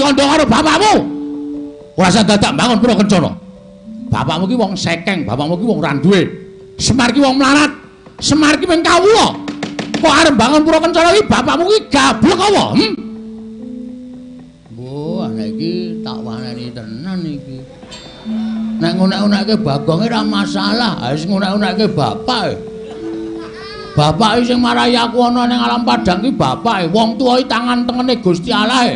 kandha karo bapakmu. Ora usah dadak bangun Pura Kencana. Bapakmu ki wong sekeng, bapakmu ki wong randuwe. Semar ki wong melarat. Semar ki mung kawula. Kok arep bangun Pura Kencana ki bapakmu ki gablek apa? Bu, anak iki tak waneni tenan iki. Nek ngunek-unekke Bagonge ora masalah, wis ngunek-unekke bapake. Bapake sing marahi aku ana ning alam padang ki bapake, wong tuwa iki tangan tengene Gusti Allah.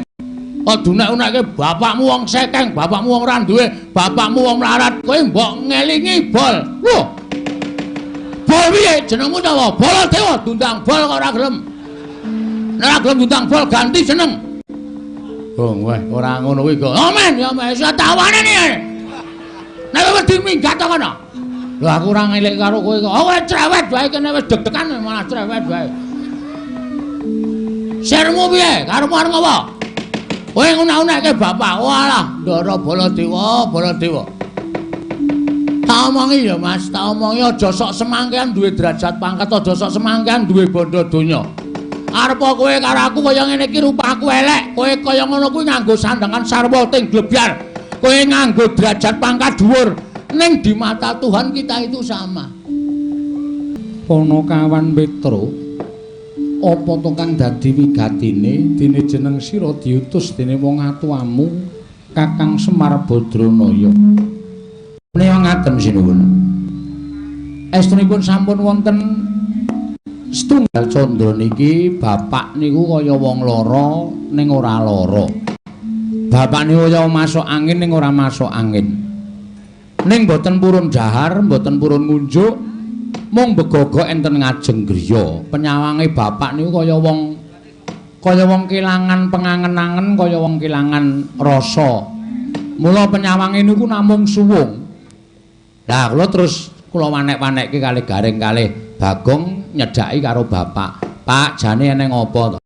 Kok dunek-unekke bapakmu wong sekeng, bapakmu wong randuwe, bapakmu wong melarat, kowe mbok ngelingi bol. Lho. Bol piye jenengmu napa? Baladewa dundang bol kok ora gelem. Nek ora gelem dundang bol ganti jeneng. Oh, weh, ora ngono kuwi kok. Oh, men, ya wis tak waneni. Nek wedi minggat to kono. Lho aku ora ngelik karo kowe kok. Oh, cerewet wae kene wis deg-degan malah cerewet wae. Sirmu piye? Karepmu arep ngopo? Kowe ngunak-unakke bapak. Walah, Ndara Baladewa, Baladewa. Tak omongi ya, Mas, tak omongi aja sok semangkean duwe derajat pangkat, aja sok semangkean duwe bondo donya. Arep kowe karo aku kaya ngene iki rupaku elek, kowe kaya ngono kuwi nganggo sandangan sarwa ting glebyar. Kowe nganggo derajat pangkat dhuwur, ning di mata Tuhan kita itu sama. Ponokawan Petro, apa to kang dadi wigatine dene jeneng sira diutus dene wong atuamu Kakang Semar Badranaya. Menawa ngaten sinuwun. Estunipun sampun wonten setunggal candra niki bapak niku kaya wong lara ning ora lara. Bapak niku kaya masuk angin ning ora masuk angin. Ning boten purun dahar, boten purun ngunjuk, mung begogok enten ngajeng griya. Penyawange bapak niku kaya wong kelangan pengangen-angen, kaya wong kelangan rasa. Mula penyawange niku namung suwung. Lah kula wanek-wanekke kalih Garing kalih Bagong nyedhaki karo bapak. Pak, jane eneng apa to?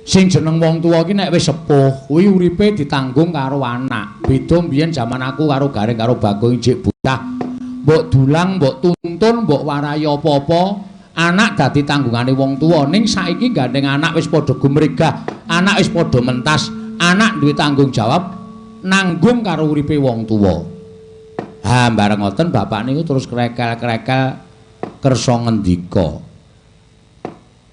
Sing jeneng wong tuwa ki nek wis sepuh kuwi uripe ditanggung karo anak. Beda mbiyen jaman aku karo Garing karo Bagong ijik bocah. Mbok dulang, mbok tuntun, mbok warai apa-apa, anak dadi tanggungane wong tuwa. Ning saiki gandeng anak wis padha gumregah, anak wis padha mentas, anak duwe tanggung jawab nanggung karo uripe wong tuwa. Ha, bareng ngoten bapak niku terus krekel-krekel kersa ngendika.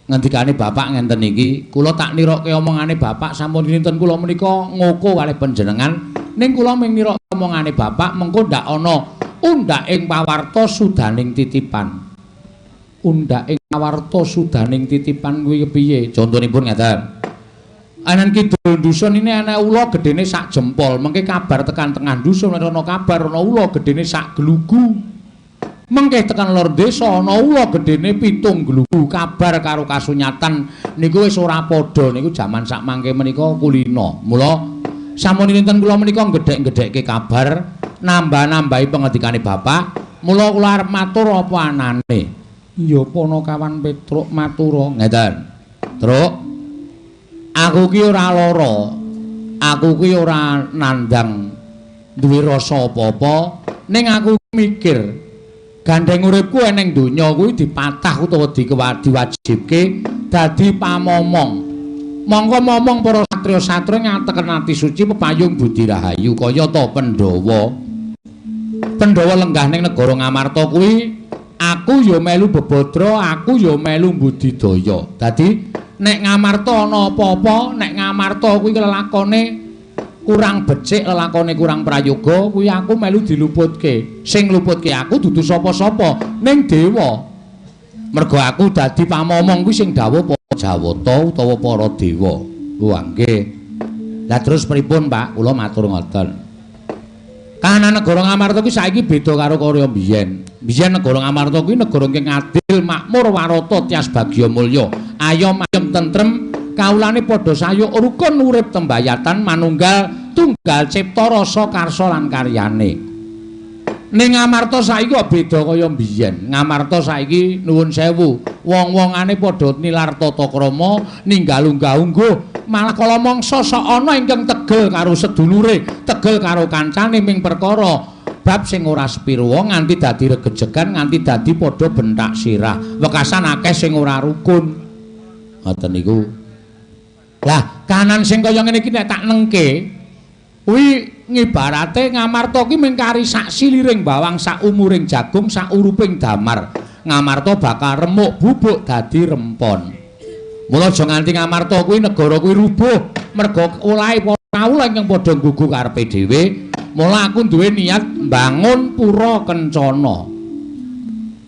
Ngendikane bapak ngenten iki, kula tak nirokke omongane bapak sampun kinten kula menika ngoko kalih panjenengan, ning kula mung nirokke omongane bapak mengko ndak ana undhaking pawarta sudaning titipan. Undhaking pawarta sudaning titipan kuwi kepiye? Contonipun ngeten. Anan kidul dusun ini ana ula gedene sak jempol, mengke kabar tekan tengah dusun ana kabar ana ula gedene sak glugu. Mengke tekan lor desa ana ula gedene 7 glugu. Kabar karo kasunyatan niku wis ora padha, niku jaman sak mangke menika kulina. Mula sampun dinten kula menika gedhek-gedhekke kabar, nambah-nambahi pengendikane bapak. Mula kula arep matur apa anane. Iya Ponokawan Petruk matura ngeten. Truk, aku ki ora lara. Aku ki ora nandang duwe rasa apa-apa, ning aku mikir gandeng uripku eneng donya kuwi dipatah utawa diwajibke dadi pamomong. Monggo momong para satriya-satriya ngateken ati suci pepayung budi rahayu kaya ta Pandhawa. Pandhawa lenggah ning negara Ngamarta kuwi aku ya melu bebodro, aku ya melu budidaya. Dadi nek Ngamarta ana apa-apa, nek Ngamarta kuwi lelakone kurang becik, lelakone kurang prayoga, kuwi aku melu diluputke. Sing ngluputke aku dudu sapa-sapa, ning dewa. Mergo aku dadi pamomong kuwi sing dawuh para Jawata utawa para dewa. Wah nggih. Lah terus pripun, Pak? Kula matur ngoten. Kahanan negara Ngamarta kuwi saiki beda karo kaya mbiyen. Mbiyen negara Ngamarta kuwi negara ingkang adil, makmur, warata, tias bagya mulya, ayom ayem tentrem, kaulane padha sayuk rukun urip tembayatan manunggal tunggal cipta rasa karsa lan karyane. Ning Ngamarta saiki kok beda kaya mbiyen. Ngamarta saiki nuwun sewu, wong-wongane padha nilar tata krama, ninggal unggah-ungguh, malah kala mangsa sok ana ingkang tegel karo sedulure, tegel karo kancane ming perkara bab sing ora sepira nganti dadi regejegan, nganti dadi padha bentak sirah. Wekasan akeh sing ora rukun. Ngoten niku. Lah, kanan sing kaya ngene iki nek tak nengke, kuwi ngibarate Ngamarta ki mung kari sak siliring bawang, sak umuring jagung, sak uruping damar. Ngamarta bakal remuk bubuk dadi rempon. Mula aja nganti Ngamarta kuwi negara kuwi rubuh merga olahe para kawula ingkang padha nggugu karepe dhewe. Mula aku duwe niat mbangun pura Kencana.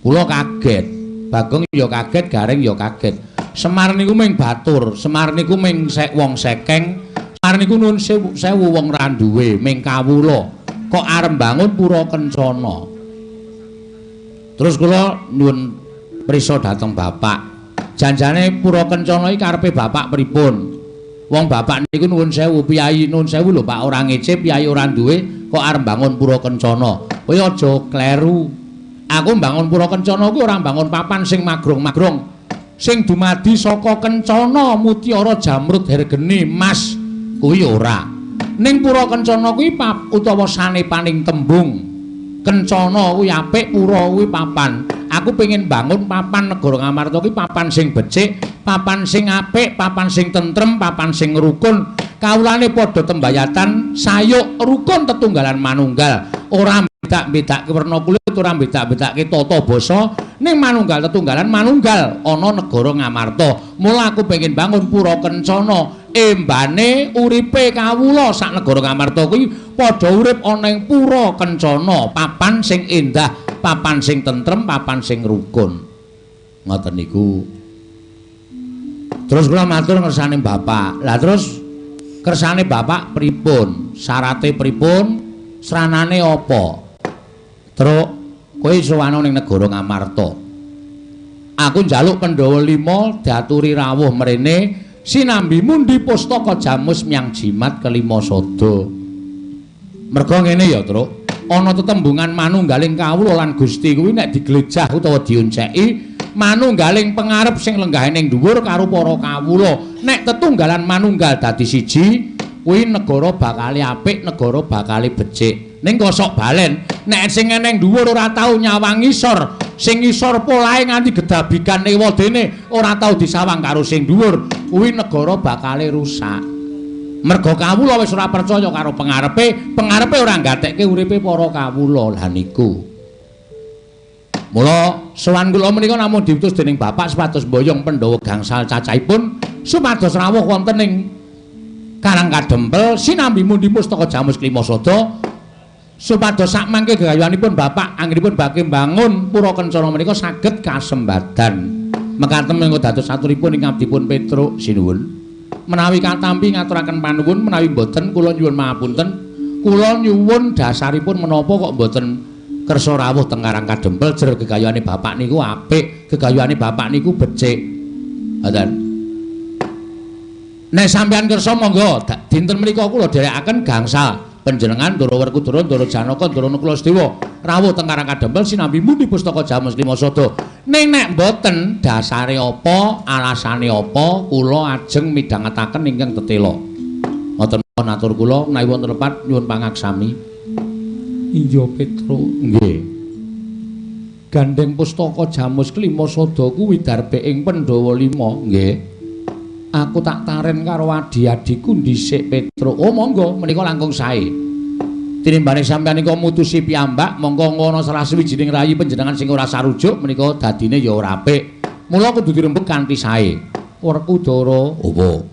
Kula kaget, Bagong ya kaget, Gareng ya kaget. Semar niku ming batur, Semar niku ming wong sekeng, Semar niku nuwun sewu wong ra duwe, ming kawula. Kok arep mbangun pura Kencana. Terus kula nyuwun prisa dhateng Bapak. Janjane pura Kencana iki karepe Bapak pripun? Wong Bapak niku nuwun sewu, piyai nuwun sewu lho Pak, ora ngecip, piyai ora duwe, kok arep mbangun pura Kencana. Kowe aja kleru. Aku mbangun pura Kencana kuwi ora mbangun papan sing magrong-magrong. Sing dumadi saka Kencana, mutiara, jamrud, hergeni, emas kuwi ora. Ning pura Kencana kuwi utawa sanepaning tembung Kencana kuwi apik, pura kuwi papan. Aku pengen bangun papan negara Ngamarta kuwi papan sing becik, papan sing apik, papan sing tentrem, papan sing rukun. Kawulane padha tembayatan, sayuk rukun tetunggalan manunggal. Ora bedak-bedake werna kulit, ora bedak-bedake tata basa, ning manunggal tetunggalan manunggal ana negara Ngamarta. Mula aku pengen bangun pura Kencana. Embane uripe kawula sak negara Ngamarta kuwi padha urip ana ing pura Kencana, papan sing endah, papan sing tentrem, papan sing rukun. Ngoten niku. Terus kula matur kersane Bapak. Lah terus kersane Bapak pripun? Syarate pripun? Sranane apa? Truk kowe sowan ning negara Ngamarta. Aku njaluk Pandhawa 5 diaturi rawuh mrene sinambi mundi pustaka jamus miyang jimat kelima sada. Merga ngene ya, Truk. Ana tetembungan manunggaling kawula lan Gusti kuwi nek diglejah utawa dionceki, manunggaling pangarep sing lenggah ning dhuwur karo para kawula. Nek tetunggalan manunggal dadi siji, kuwi negara bakal apik, negara bakal becik. Ning kosok balen, nek sing ning dhuwur ora tau nyawang ngisor, sing ngisor polahe nganti gedabikan ewadene ora tau disawang karo sing dhuwur, kuwi negara bakal rusak. Merga kawula wis ora percaya karo pangarepe, pangarepe ora nggatekke uripe para kawula. Lah niku. Mula sowan kula menika namung diutus dening Bapak supados mboyong Pandhawa gangsal cacahipun supados rawuh wonten ing Karang Kadempel sinambi mundi pustaka jamus kelima sada supados sak mangke gegayuhanipun Bapak anggenipun badhe mbangun pura Kencana menika saged kasembadan. Mekaten menika dados aturipun ing abdipun Petruk sinuwun. Menawi katampi ngaturaken panuwun, menawi boten kula nyuwun mahapunten. Kula nyuwun dasaripun menapa kok boten kersa rawuh teng Karang Kadempel jer gegayuhane Bapak niku apik, gegayuhane Bapak niku becik. Ngoten. Nek sampeyan kersa monggo dinten menika kula dherekaken gangsal panjenengan Ndara Werkudara, Ndara Janaka, Ndara Nuklasdewa rawuh teng Karang Kadempel sinambi mundi pustaka jamus lima sada. Ning nek mboten dasare apa, alasane apa, kula ajeng midhangetaken ingkang tetela. Ngoten natur kula menawi wonten lepat nyuwun pangaksami. Iya Petruk, nggih. Gandeng pustaka jamus kelima sada kuwi darbe ing Pandhawa 5, nggih. Aku tak taren karo adi-adiku dhisik Petruk. Oh monggo menika langkung sae. Tinimbane sampeyan nika mutusi piyambak, monggo ngono salah sawijining rayi panjenengan sing ora sarujuk menika dadine ya ora apik. Mula kudu dirembug kanthi sae. Werkudara, apa?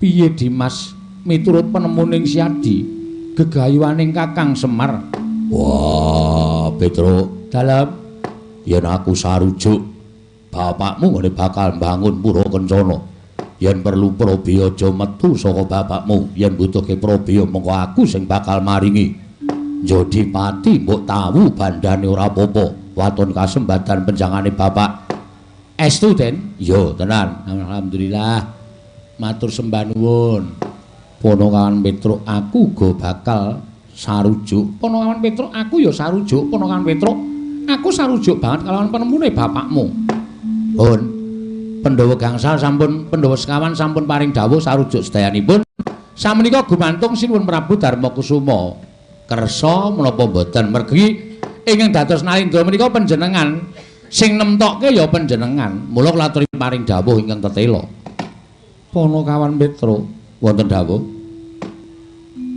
Piye Dimas miturut penemuning Siadi gegayuhaning Kakang Semar? Wah, Petruk, dalem yen aku sarujuk bapakmu ngene bakal mbangun pura Kencana. Yen perlu Prabeya aja metu saka bapakmu, yen butuhke Prabeya mengko aku sing bakal maringi. Jodipati mbok tawu bandane ora apa-apa. Waton kasembadan penjangane bapak. Estu Den? Yo tenan. Alhamdulillah. Matur sembah nuwun. Ponokawan Petruk aku uga bakal sarujuk. Ponokawan Petruk aku ya sarujuk. Ponokawan Petruk aku sarujuk banget kalawan penemune bapakmu. Pun Pandhawa gangsal sampun Pandhawa sekawan sampun paring dawuh sarujuk sedayanipun. Samenika gumantung sinuwun Prabu Darmakusuma. Kersa menapa boten mergi ingkang dados nalindra menika panjenengan sing nemtokke ya panjenengan. Mula kula aturi paring dawuh ingkang tetela. Ponokawan Petruk, wonten dawuh.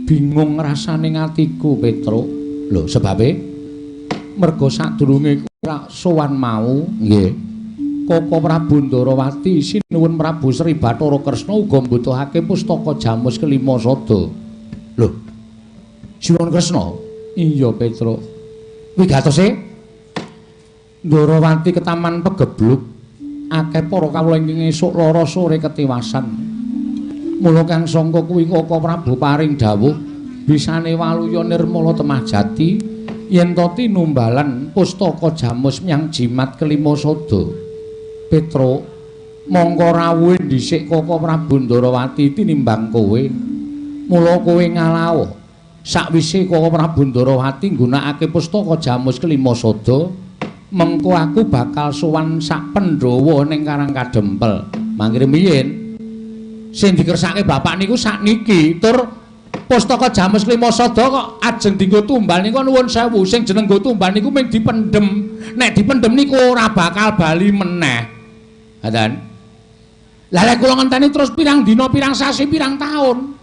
Bingung rasane atiku Petruk. Lho, sebabe merga sadurunge ora sowan mau, nggih. Koko Prabu Ndarawati sinuwun Prabu Sri Bathara Kresna uga mbutuhake pustaka Jamus kelima sada. Lho. Sinuwun Kresna? Iya, Petruk. Wigatose Ndarawati ketaman pegebluk. Akeh para kawula ingkang esuk lara sore ketiwasan. Mula kang sangka kuwi Koko Prabu paring dawuh bisane waluya nirmala temah jati yen to tinumbalan pustaka Jamus nyang jimat kelima sada. Petruk, mongko rawuhe dhisik Koko Prabu Ndarawati tinimbang kowe. Mula kowe ngalaha. Sakwise Koko Prabu Ndarawati nggunakake pustaka Jamus kelima sada, mengko aku bakal sowan sak Pandhawa ning Karang Kadempel. Mangkene miyen sing dikersake bapak niku sakniki tur pustaka Jamus kelima sada kok ajeng dienggo tumbal niku nuwun sewu sing jeneng nggo tumbal niku mung dipendhem. Nek dipendhem niku ora bakal bali meneh. Ngaten. Lah lek kula ngenteni terus pirang dina, pirang sasi, pirang taun.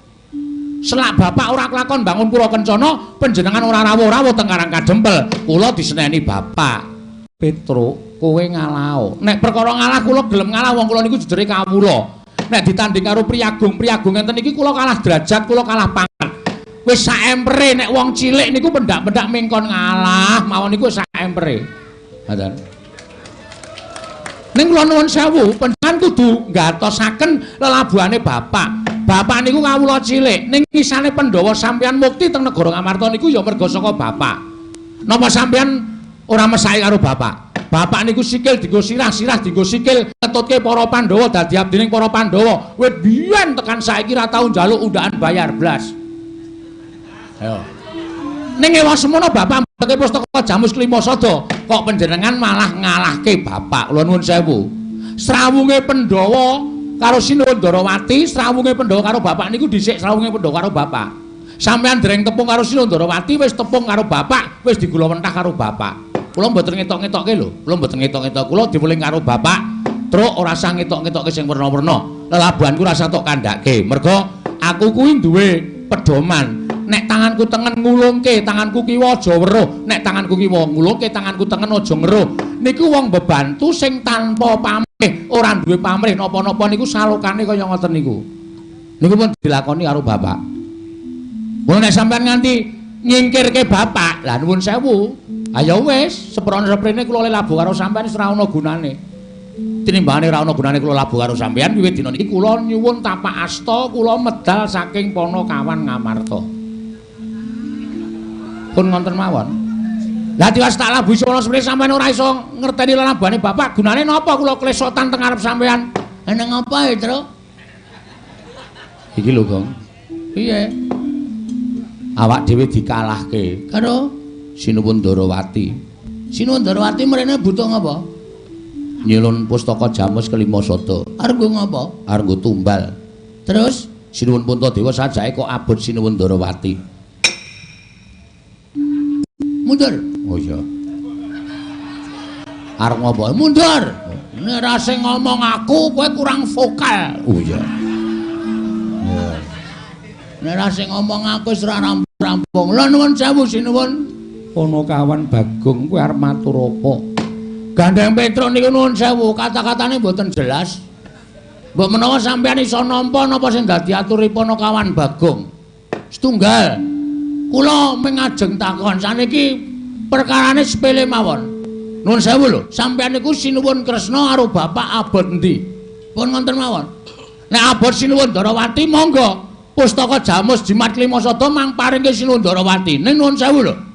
Selak bapak ora kelakon bangun Pura Kencana, panjenengan ora rawuh-rawuh teng Karang Kadempel. Kula diseneni bapak. Petruk, kowe ngalah. Nek perkara ngalah kula gelem ngalah wong kula niku jejere kawula. Nek ditanding karo priyagung ngenten iki kula kalah derajat, kula kalah pangkat. Wis saempere nek wong cilik niku pendak-pendak mingkon ngalah, mawon niku saempere. Ngoten. Ning kula nuwun sewu, panjenengan kudu ngatosaken lelabuhane bapak. Bapak niku kawula cilik, ning ngisane Pandhawa sampeyan mukti teng negara Ngamarta niku ya merga saka bapak. Napa sampeyan ora mesake karo bapak? Bapak niku sikil dienggo sirah, sirah dienggo sikil, ngetutke para Pandhawa dadi abdining para Pandhawa. Wit biyen tekan saiki ra tau njaluk undaan bayar blas. Ayo. Ning ewa semono bapak mbake pustaka Jamus kelima sada, kok panjenengan malah ngalahke bapak. Kula nuwun sewu. Srawunge Pandhawa karo Sinuwun Ndarawati, srawunge Pandhawa karo bapak niku dhisik srawunge Pandhawa karo bapak. Sampeyan dereng tepung karo Sinuwun Ndarawati, wis tepung karo bapak, wis digula mentah karo bapak. Kula mboten ngetok-ngetokke lho, kula mboten ngetok-ngetok. Kula diweling karo bapak, truk ora usah ngetok-ngetokke sing werna-werna. Lelabuhanku ora usah tok kandhake. Merga aku kuwi duwe pedoman. Nek tanganku tengen ngulungke, tanganku kiwa aja weruh. Nek tanganku kiwa ngulungke, tanganku tengen aja ngeruh. Niku wong bebantu sing tanpa pamrih, ora duwe pamrih napa-napa niku salukane kaya ngoten niku. Niku pun dilakoni karo bapak. Mun nek sampean nganti nyingkirke bapak, lah nuwun sewu. Ayo wis, seprene-seprene kula labuh karo sampean wis ora ana gunane. Tinimbangane ora ana gunane kula labuh karo sampean, wiwit dina niki kula nyuwun tapak asta kula medal saking Ponokawan Ngamarta. Pun ngoten mawon. Lah diwas tak labuh sono seprene sampean ora iso ngerteni lelabuhane bapak, gunane napa kula klesotan teng ngarep sampean? Nang apa, Tru? Iki lho, Gong. Piye? Awak dhewe dikalahke karo Sinuwun Ndarawati. Sinuwun Ndarawati mrene butuh ngapa? Nyelun pustaka Jamus kelima sada. Arep ngapa? Arep tumbal. Terus Sinuwun Puntadewa sajake kok abot Sinuwun Ndarawati. Mundur. Oh iya. Arep ngapa? Mundur. Nek ra sing ngomong aku kowe kurang vokal. Oh iya. Nek ra sing ngomong aku wis ora rampung. Lha nuwun sewu Sinuwun. Ponokawan Bagong kowe arep matur apa? Gandeng Petruk niku nuwun sewu, kata-katane mboten jelas. Mbok menawa sampeyan iso nampa napa sing dadi aturi Ponokawan Bagong. Setunggal. Kula mengajeng takon saniki perkarane sepele mawon. Nuwun sewu lho, sampeyan niku Sinuwun Kresna karo bapak abot endi? Pun ngoten mawon. Nek abot Sinuwun Ndarawati monggo pustaka Jamus Jimat kelima sada mang paringke Sinuwun Ndarawati. Ning nuwun sewu lho.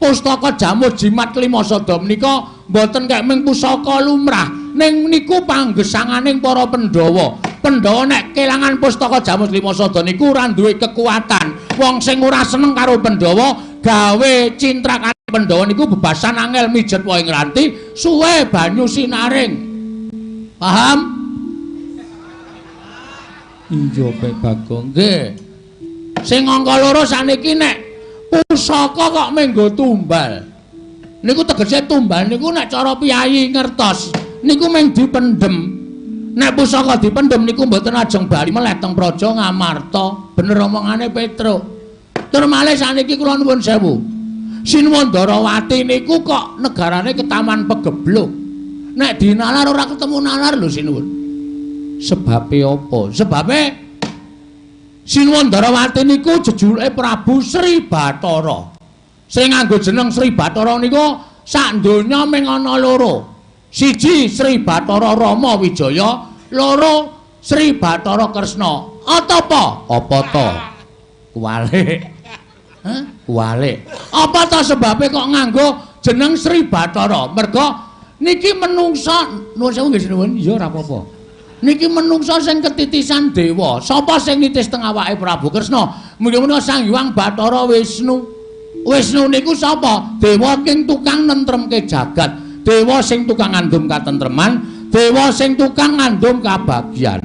Pustaka Jamus Jimat kelima sada menika mboten kek mung pusaka lumrah, ning niku panggesanganing para Pandhawa. Pandhawa nek kelangan pustaka Jamus kelima sada niku ora duwe kekuatan. Wong sing ora seneng karo Pandhawa gawe cintrakane Pandhawa niku bebasan angel mijet wae ngranti suwe banyu sinaring. Paham? Iya, Pak Bagong. Nggih. Sing angka loro saniki nek pusaka kok menggo tumbal. Niku tegese tumbal niku nek cara piyayi ngertos niku mung dipendhem. Nek pusaka dipendhem niku mboten ajeng bali meleh teng praja Ngamarta. Bener omongane Petruk. Tur malih saniki kula nuwun sewu. Sinuwun Ndarawati niku kok negarane ketaman pegebluk. Nek dinalar ora ketemu nalar lho sinuwun. Sebabe apa? Sebabe Sinuwun Ndarawati niku jejuluke Prabu Sri Bathara. Sing nganggo jeneng Sri Bathara niku sak donya mung ana loro. Siji Sri Bathara Rama Wijaya, loro Sri Bathara Kresna. Apa? Apa to? Kuwalik. Hah? Kuwalik. Apa to sebabe kok nganggo jeneng Sri Bathara? Merga niki menungsa, nuwun sewu nggih sinuwun. Ya ora apa-apa. Niki menungsa sing ketitisan dewa. Sapa sing nitis teng awake Prabu Kresna? Mula-mula Sang Hyang Bathara Wisnu. Wisnu niku sapa? Dewa king tukang nentremke jagat. Dewa sing tukang ngandum katentreman, dewa sing tukang ngandum kabagyan.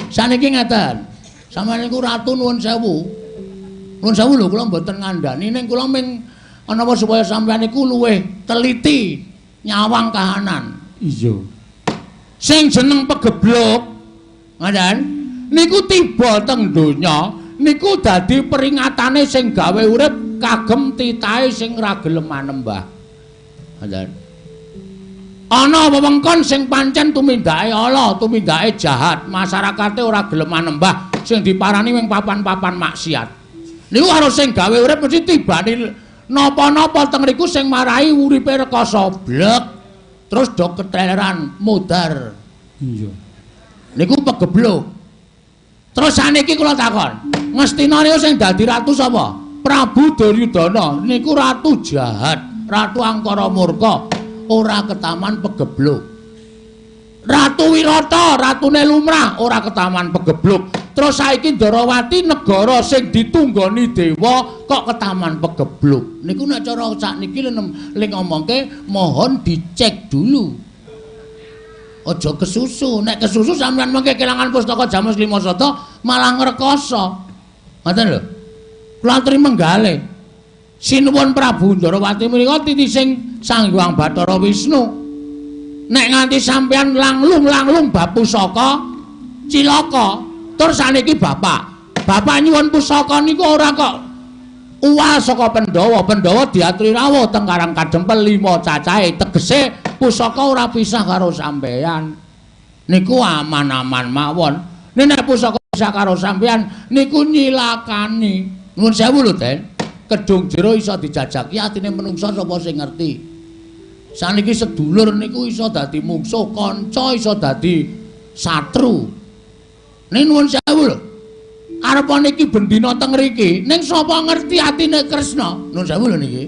Saniki ngeten. Sampeyan niku ratu nuwun sewu. Nuwun sewu lho kula mboten ngandani ning kula ming ana apa supaya sampeyan niku luwih teliti nyawang kahanan. Iya. Sing jeneng pegebluk ngoten niku tiba teng donya niku dadi peringatane sing gawe urip kagem titahe sing ora gelem manembah ngoten ana wewengkon sing pancen tumindake ala tumindake jahat masyarakate ora gelem manembah sing diparani ming papan-papan maksiat niku karo sing gawe urip mesti tibane napa-napa teng mriku sing marai uripe rekoso blek. Terus do keteleran mudar. Iya. Niku pegebluk. Terus saniki kula takon, Ngastina niku sing dadi ratu sapa? Prabu Duryudana. Niku ratu jahat, ratu angkara murka, ora ketaman pegebluk. Ratu Wirata, ratune lumrah, ora ketaman pegebluk. Terus saiki Ndarawati negara sing ditunggoni dewa kok ketaman pegebluk. Niku nek cara sakniki ling ngomongke mohon dicek dulu. Aja kesusu. Nek kesusu sampeyan mengke kelangan pustaka Jamus Limasada malah ngrekoso. Ngoten lho. Kula aturi menggalih. Sinuwun Prabu Ndarawati menika titising Sang Hyang Bathara Wisnu. Nek nganti sampeyan langlung-langlung bab pusaka cilaka. Tur saniki bapak nyuwun pusaka niku ora kok uwal saka Pandhawa. Pandhawa diaturi rawuh teng Karang Kadempel 5 cacahe. Tegese pusaka ora pisah karo sampeyan. Niku aman-aman mawon. Nek pusaka pisah karo sampeyan niku nyilakani. Nuwun sewu lho, Den. Kedung jero iso dijajaki atine menungsa sapa sing ngerti. Saniki sedulur niku iso dadi mungsuh, kanca iso dadi satru. Ning nuwun sewu lho. Arep niki bendina teng mriki, ning sapa ngerti atine Kresna? Nuwun sewu lho niki.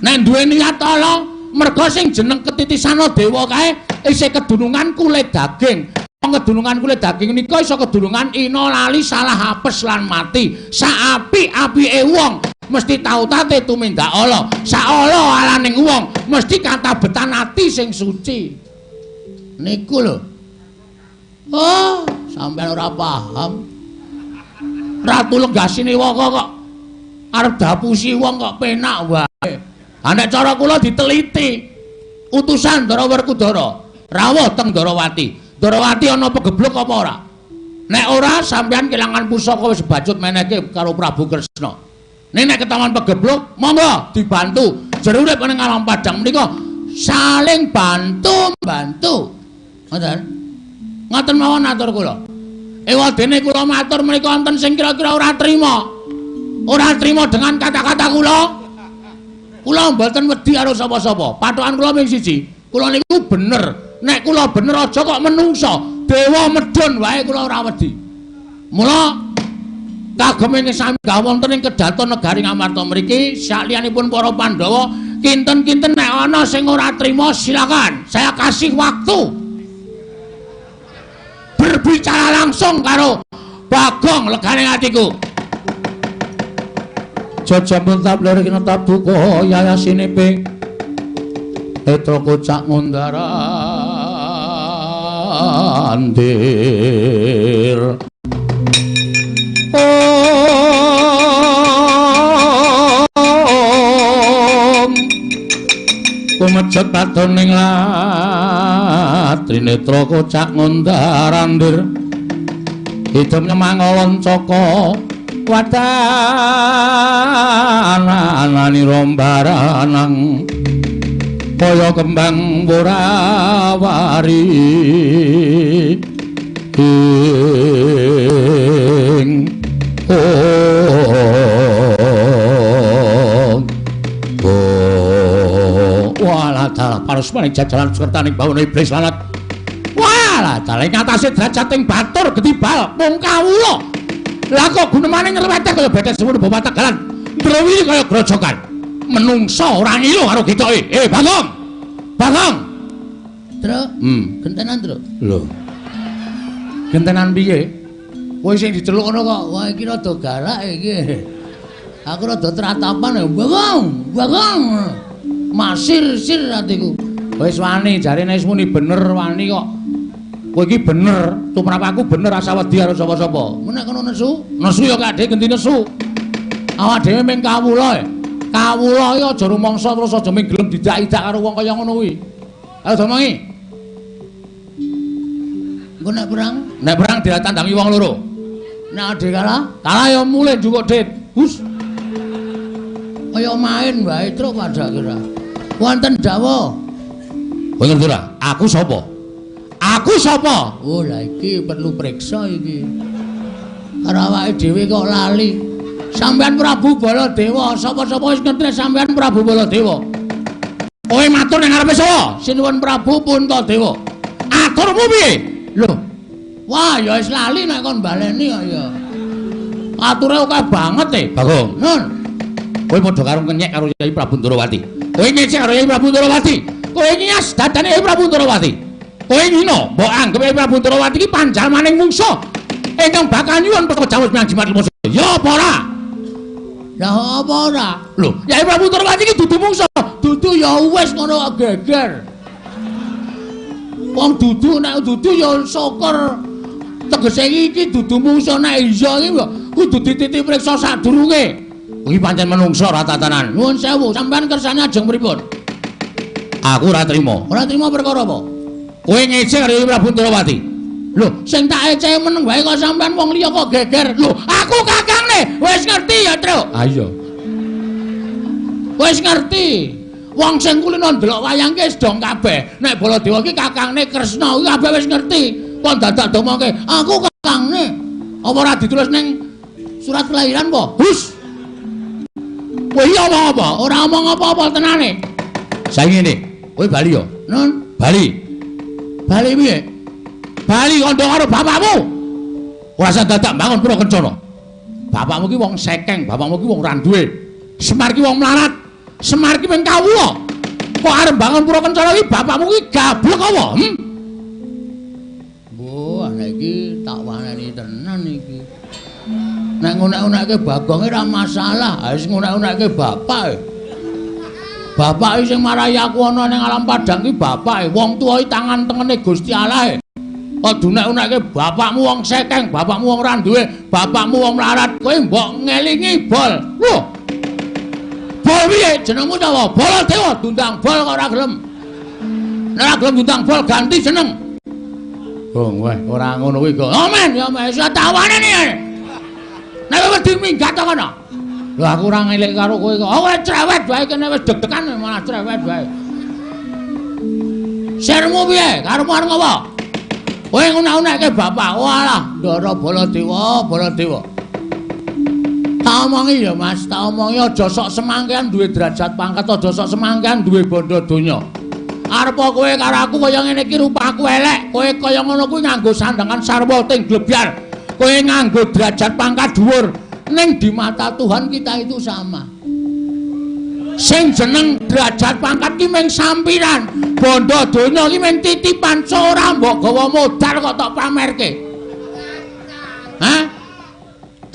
Nek duwe niat ala, merga sing jeneng ketitisana dewa kae isih kedunungan kulit daging. Kedunungan kulit daging nika iso kedunungan ina lali salah apes lan mati. Saapik-apike wong mesti tau-tate tumindak ala. Saala alaning wong mesti katabetan ati sing suci. Niku lho. Oh, sampeyan ora paham. Ratu Lenggasine kok arep dapusi wong kok penak wae. Ha nek cara kula diteliti. Utusan Ndara Werkudara rawuh teng Ndarawati. Ndarawati ana pegebluk apa ora? Nek ora sampeyan kelangan pusaka wis bacut menehke karo Prabu Kresna. Nek ketaman pegebluk, monggo dibantu. Jero urip ning alam padang menika saling bantu-bantu. Ngoten. Ngoten mawon atur kula. Ewadene kula matur menika wonten sing kira-kira ora trima. Ora trima dengan kata-kata kula. Kula mboten wedi karo sapa-sapa. Pathokan kula mung siji. Kula niku bener. Nek kula bener aja kok menungsa. Dewa medhun wae kula ora wedi. Mula kagem ing sami gawonten ing kedaton negari Ngamarta mriki sakliyanipun para Pandhawa kinten-kinten nek ana sing ora trima silakan. Saya kasih waktu. Berbicara langsung karo Bagong legane atiku. Jajamun tabler kena tabuka yayasine pe. Etra kocak ngundarandir. Om kumejet patoning lan Trinetra kocak ngondarandir hidup nyemangolon coko wadanani rombaranang kaya kembang borawari walah dalah parusmaning jajalan sukertaning bawana iblis lanat walah dalah ing atase drajating batur gedibal mung kawula lah kok gunemane ngreweteh kaya betes semono bawa tegalan ndrawiri kaya grojokan menungso ora ngilu karo getoke Bagong Bagong Tru gentenan Tru lho gentenan piye kowe sing dicelukno kok wah iki rada galak iki aku rada tratapan Bagong Bagong masir-sir atiku wis wani jarene wis muni bener wani kok kowe iki bener tumrap aku bener asa wedi karo sapa-sapa menek kono nesu ya kadhe genti nesu awak dhewe ming kawula iki aja rumangsa terus aja ming gelem didak-idak karo wong kaya ngono kuwi ayo domongi engko nek perang ditandangi wong loro nek ade kalah ya mulih njukuk dit hus kaya main wae truk padha kira wonten dawuh kowe ngerti ora aku sapa oh lah iki perlu priksa iki karo awake dhewe kok lali sampean Prabu Baladewa sapa-sapa wis ngerti sampean Prabu Baladewa kowe matur ning ngarepe sapa sinuwun Prabu Puntadewa aturmu piye lho wah ya wis lali nek kon baleni kok ya ature akeh banget Bagong nun kowe padha karo kenyek karo Yai Prabu Ndrawati kowe ngecek karo Yai Prabu Ndrawati kowe nyas dadane Yai Prabu Ndrawati kowe ngino mbok anggap Yai Prabu Ndrawati iki panjalmaning mungsuh ingkang bakal nyuwun perkawis menyang Jimat Limoso ya apa ora lah apa ora lho Yai Prabu Ndrawati iki dudu mungsuh dudu ya wis ngono geger wong dudu nek dudu ya syukur tegese iki dudu mungsuh nek iya iki kok kudu dititi priksa sadurunge kuwi pancen menungso ora tatanan nuwun sewu sampean kersane ajeng pripun aku ora trima perkara apa kowe ngecek karo Prabu Ndrawati lho sing tak ecehe meneng wae kok sampean wong liya kok geger lho aku kakangne wis ngerti ya Tru ah iya wis ngerti wong sing kulino ndelok wayang ki wis dong kabeh nek Baladewa ki kakangne Kresna kuwi kabeh wis ngerti kok dadak domongke aku kakangne apa ora ditulis ning surat kelahiran po hus kowe iki omong apa ora omong apa-apa tenane saiki ngene kowe bali yo nun bali piye bali kandha karo bapakmu ora usah dadak bangun pura kencana bapakmu ki wong sekeng bapakmu ki wong randuwe Semar ki wong melarat Semar ki men kawula kok arep bangun pura kencana iki bapakmu ki gablek apa anak iki tak waneni tenan iki nek ngunek-unekke Bagong ora masalah wis ngunek-unekke bapak bapak sing marahi aku ana ning alam padang ki bapak wong tuwa iki tangan tengene Gusti Allah kok dunek-unekke bapakmu wong sekeng bapakmu wong randuwe bapakmu wong melarat kowe mbok ngelingi bol lho bol piye jenengmu ta apa Baladewa dundang bol kok ora gelem nek ora gelem dundang bol ganti jeneng weh ora ngono kuwi kok amen ya wis tak waneni nek wedi minggat to kono lho aku ora ngelik karo kowe kok kowe cerewet wae kene wis deg-degan malah cerewet wae sermu piye karepmu arep apa kowe ngunak-unakke bapak walah Ndara Baladewa tak omongi ya Mas tak omongi aja sok semangkean duwe derajat pangkat aja sok semangkean duwe bondo donya arep kowe karo aku kaya ngene iki rupaku elek kowe kaya ngono kuwi nganggo sandangan sarwa ting glebyar kowe nganggo derajat pangkat dhuwur ning di mata Tuhan kita itu sama sing jeneng derajat pangkat ki mung sampiran bondo donya ki mung titipan ora mbok gawa modal kok tok pamerke hah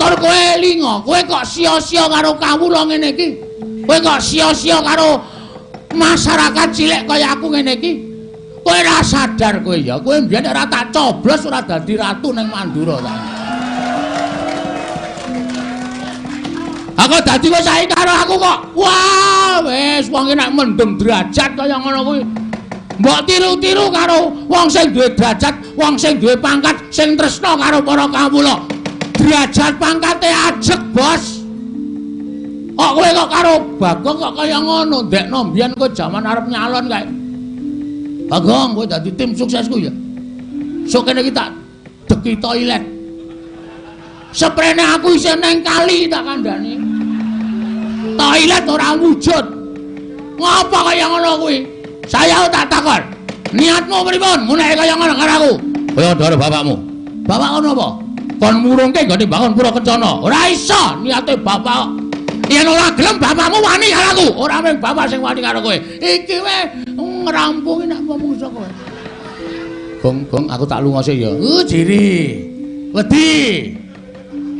tur kowe linga kowe kok sia-sia karo kawula ngene iki kowe kok sia-sia karo masyarakat cilik kaya aku ngene iki kowe ora sadar kowe ya kowe mbiyen ora tak coblos ora dadi ratu ning Mandura ta aku dadi kowe saiki karo aku kok wah wis wong nek mendem derajat kaya ngono kuwi Mbok tiru-tiru karo wong sing duwe derajat, wong sing duwe pangkat, sing tresna karo para kawula. Derajat pangkate ajeg, Bos. Kok kowe kok karo Bagong kok kaya ngono, ndekno mbiyen kowe jaman arep nyalon kae. Bagong, kowe dadi tim suksesku ya. Sok kene iki tak deki toilet. Seprene aku isih neng kali tak kandhani. Toilet ora wujud. Ngapa kaya ngono kuwi? Saya tak takon. Niatmu pripun? Muneh kaya ngono karo aku. Kaya ndare bapakmu. Bapak ngono apa? Kon murungke gone bangun pura kencana. Ora iso niate bapak. Yen ora gelem bapakmu wani karo aku. Ora mung bapak sing wani karo kowe. Iki wae ngrampungi nek mungsa kowe. Gong, aku tak lunga sik ya. Jiri. Wedi.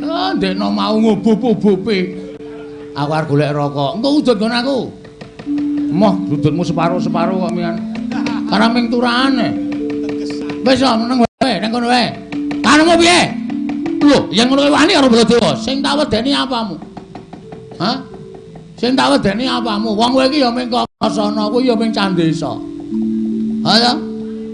Ndekno mau ngubup-ubupi. Aku arep golek rokok. Engko udut nggon aku. Moh, dudutmu separo-separo kok mian. Karena ming turane. Wis nang wae, nang kono wae. Karepmu piye? Lho, yang ngono wani karo Baladewa. Sing tak wedeni apamu? Hah? Sing tak wedeni apamu? Wong kowe iki ya ming Kasana, kowe ya ming Candesa. Ha ya?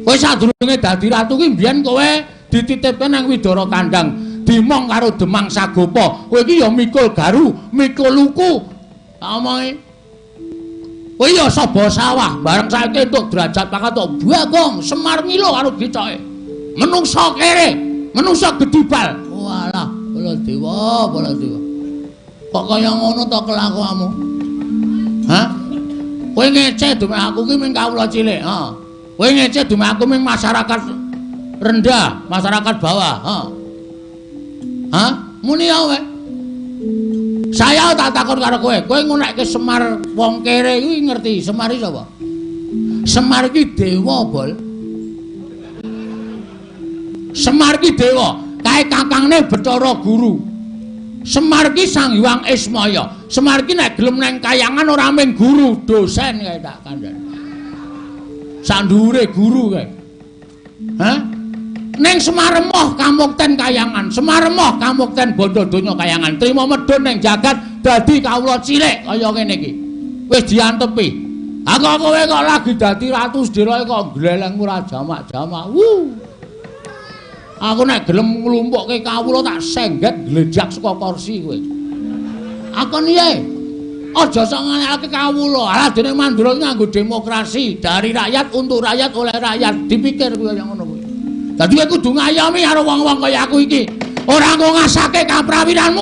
Kowe sadurunge dadi ratu ki mbiyen kowe dititipke nang Widara Kandang, dimong karo Demang Sagopa. Kowe iki ya mikul garu, mikul luku. Tak omongi. Kowe ya saba sawah, bareng saiki entuk derajat pangkat tok Bagong, Semar ngilo karo dicoke. Menungsa kere, menungsa gedibal. Walah, Baladewa, Baladewa. Kok kaya ngono to kelakuanmu? Hah? Kowe ngeceh dume aku ki ming kawula cilik, ha. Kowe ngeceh dume aku ming masyarakat rendah, masyarakat bawah, ha. Hah? Muni wae. Saya tak takon karo kowe, kowe ngunekke Semar wong kere kuwi ngerti Semar iki sapa? Semar iki dewa, Bol. Semar iki dewa, kae kakangne Bathara Guru. Semar ki Sang Hyang Ismaya. Semar ki nek gelem nang kayangan ora mung guru, dosen kae tak kandhani. Sandhure guru kae. Hah? Ning Semaremah kamukten kayangan, Semaremah kamukten bondo donya kayangan. Trima medhun ning jagat dadi kawula cilik kaya ngene iki. Wis diantepi. Aku kowe kok lagi dadi ratu sedherek kok glelengmu ora jamak-jamak. Aku nek gelem nglumpukke kawula tak sengget glejak saka kursi kowe. Aku niye? Aja sok nganakake kawula. Alah dene Mandura nganggo demokrasi, dari rakyat untuk rakyat oleh rakyat. Dipikir kowe kaya ngono kuwi. Dadi kowe kudu ngayomi karo wong-wong kaya aku iki. Ora kok ngasake kaprawiranmu.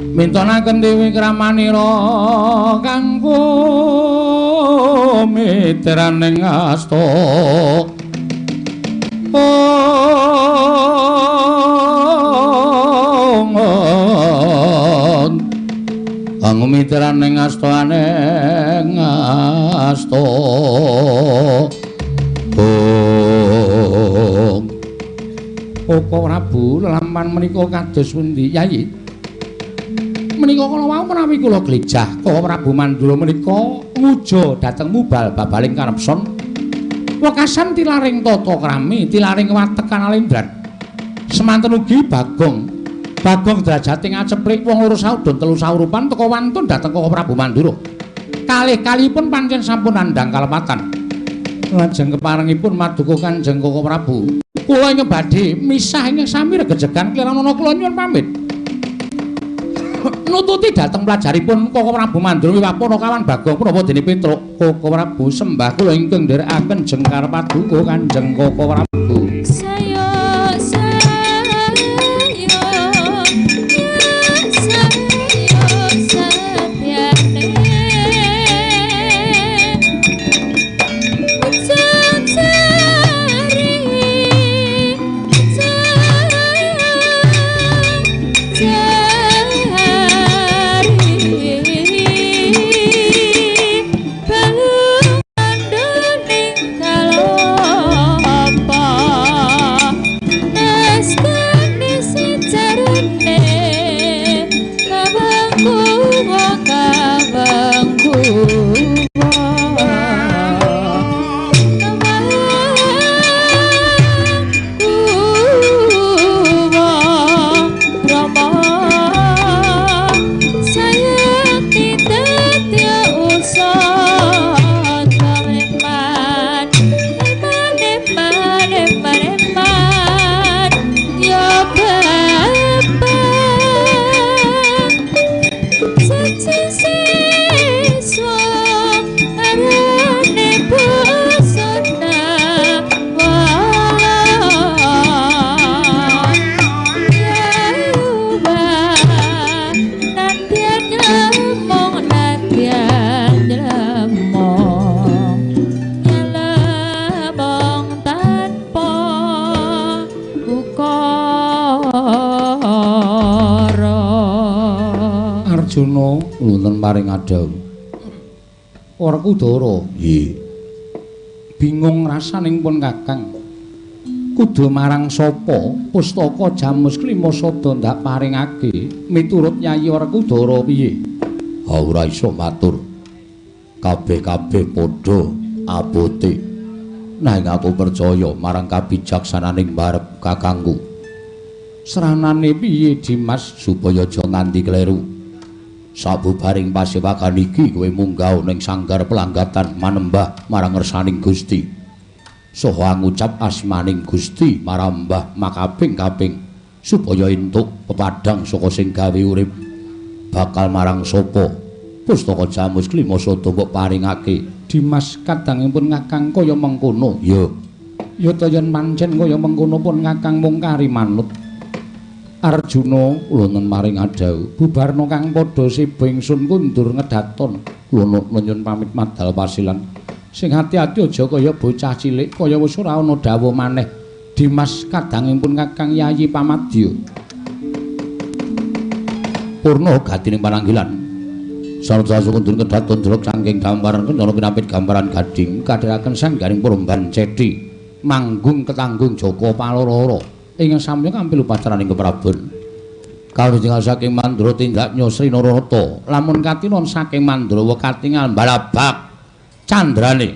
Mintonaken Dewi Kramanira kang pumitraning asta kang mitraning astaning asta Opo Prabu lelampahan menika kados pundi Yayi? Menika kala wau menawi kula glejah Kala Prabu Mandura menika nguja dhateng Mubal babaling karepson Wekasan tilaring tata krami, tilaring watekan alendran. Semanten ugi Bagong drajating aceplik wong loro saudon telu saurupan teka wantun dhateng Koko Prabu Mandura. Kalih-kalihipun pancen sampun nandhang kalepatan. Lajeng keparengipun maduka Kanjeng Koko Prabu. Kula ingkang badhe misah ing sami regejegan kirana kula nyuwun pamit. Nututi dhateng pelajaripun Koko Prabu Mandura wiwapana kawan Bagong punapa dene Petruk. Koko Prabu sembah kula ingkang nderekaken jengkar paduka Kanjeng Koko Prabu. Arjuna wonten paring adhawu. Werkudara, nggih. Bingung rasaning pun Kakang. Kudu marang sapa pustaka Jamus Klima Sada ndak paringake miturut Yayi Werkudara piye? Ora iso matur. Kabeh-kabeh padha abote. Nanging aku percaya marang kabijaksananing barep kakangku. Seranane piye Dimas supaya aja nganti kleru. Sabubaring pasewakan iki kowe munggah ning sanggar pelanggatan manembah marang ngersaning Gusti. Saha ngucap asmaning Gusti marang Mbah makaping-kaping supaya entuk pepadang saka sing gawe urip. Bakal marang sapa? Pustaka Jamus Klima Sada mbok paringake. Dimas kadangipun Kakang kaya mengkono. Ya ta yen pancen kaya mengkono pun Kakang mung kari manut. Arjuna wonten maring adhawu bubarna kang padha siba ingsun kundur ngedaton kula nyuwun pamit madal pasilan sing ati-ati aja kaya bocah cilik kaya wis ora ana dawuh maneh Dimas kadangipun Kakang Yayi Pamadya purna gatining pananggilan sarta kundur ngedaton jeluk saking gambaran kencana pinapit gambaran gading kadhiraken sanggaring Purban Cedhi manggung ketanggung Jaka Paloro ingkang sami kampil upacaraning keprabon. Kawijining saking Mandura tindak nyosri Narata, lamun katinon saking Mandura katingal balabak candrane.